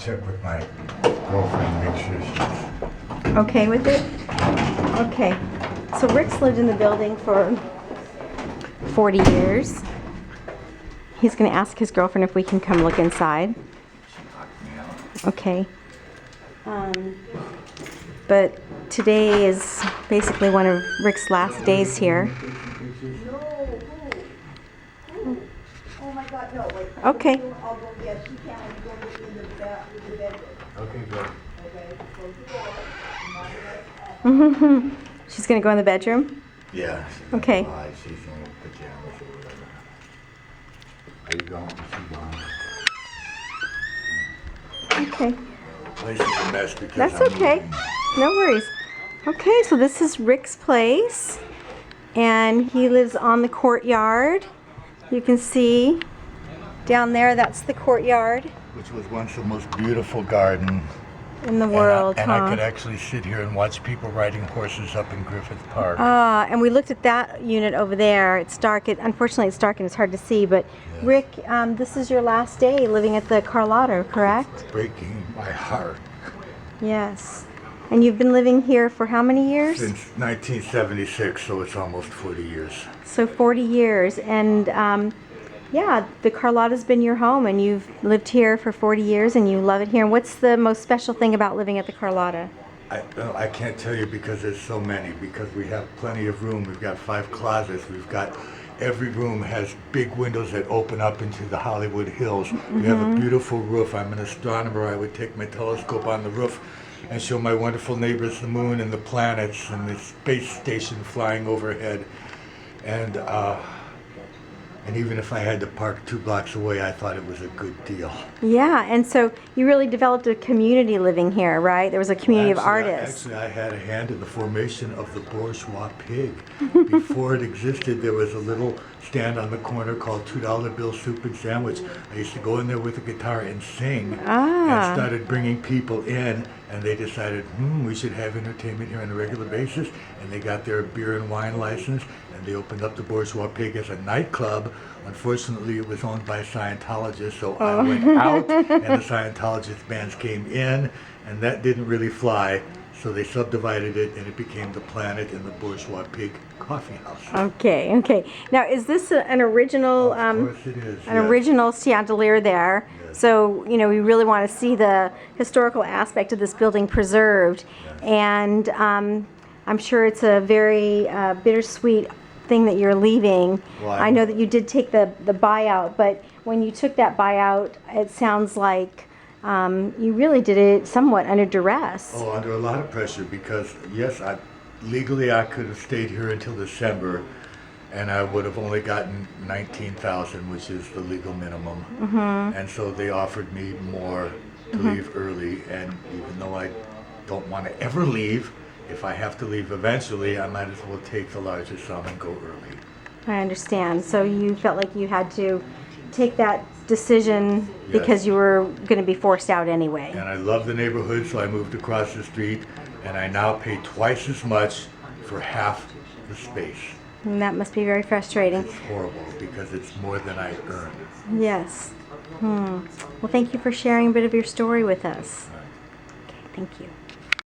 Check with my girlfriend, make sure she's okay with it? Okay. So Rick's lived in the building for 40 years. He's going to ask his girlfriend if we can come look inside. Okay. But today is basically one of Rick's last days here. Oh my God, no, wait. Okay. I'll go, yes, you can, I'm going to in the bedroom. okay, good. Okay, close the door. She's going to go in the bedroom? Yeah. Okay. She's in pajamas or whatever. Are you going? Is she gone? Okay. Place is a mess because That's I'm okay. moving. No worries. Okay, so this is Rick's place. And he lives on the courtyard. You can see down there, that's the courtyard Which was once the most beautiful garden. in the world, And huh? I could actually sit here and watch people riding horses up in Griffith Park. And we looked at that unit over there. It's dark. Unfortunately, it's dark and it's hard to see. But Yes. Rick, this is your last day living at the Carlotta, correct? Breaking my heart. Yes. And you've been living here for how many years? Since 1976, so it's almost 40 years. So 40 years. And yeah, the Carlotta's been your home, and you've lived here for 40 years, and you love it here. And what's the most special thing about living at the Carlotta? I can't tell you because there's so many, because we have plenty of room. We've got 5 closets. We've got, every room has big windows that open up into the Hollywood Hills. We have a beautiful roof. I'm an astronomer. I would take my telescope on the roof and show my wonderful neighbors the moon and the planets and the space station flying overhead. And even if I had to park 2 blocks away, I thought it was a good deal. Yeah, and so you really developed a community living here, right? There was a community of artists. Actually, I had a hand in the formation of the Bourgeois Pig. Before it existed, there was a little stand on the corner called $2 Bill Soup and Sandwich. I used to go in there with a guitar and sing, and started bringing people in, and they decided, we should have entertainment here on a regular basis, and they got their beer and wine license, and they opened up the Bourgeois Pig as a nightclub. Unfortunately, it was owned by Scientologists, so I went out, and the Scientologist bands came in, and that didn't really fly. So they subdivided it, and it became the Planet and the Bourgeois Pig Coffee House. Okay, okay. Now, is this an original, Of course it is. an original chandelier there? Yes. So, you know, we really want to see the historical aspect of this building preserved. Yes. And I'm sure it's a very bittersweet thing that you're leaving. Well, I know that you did take the buyout, but when you took that buyout, it sounds like you really did it somewhat under duress. Oh, under a lot of pressure, because yes, legally I could have stayed here until December, and I would have only gotten $19,000, which is the legal minimum. And so they offered me more to leave early, and even though I don't want to ever leave, if I have to leave eventually, I might as well take the larger sum and go early. I understand. So you felt like you had to take that decision because Yes. you were going to be forced out anyway. And I love the neighborhood, so I moved across the street, and I now pay twice as much for half the space. And that must be very frustrating. It's horrible because it's more than I earn. Yes. Well, thank you for sharing a bit of your story with us. Okay, thank you.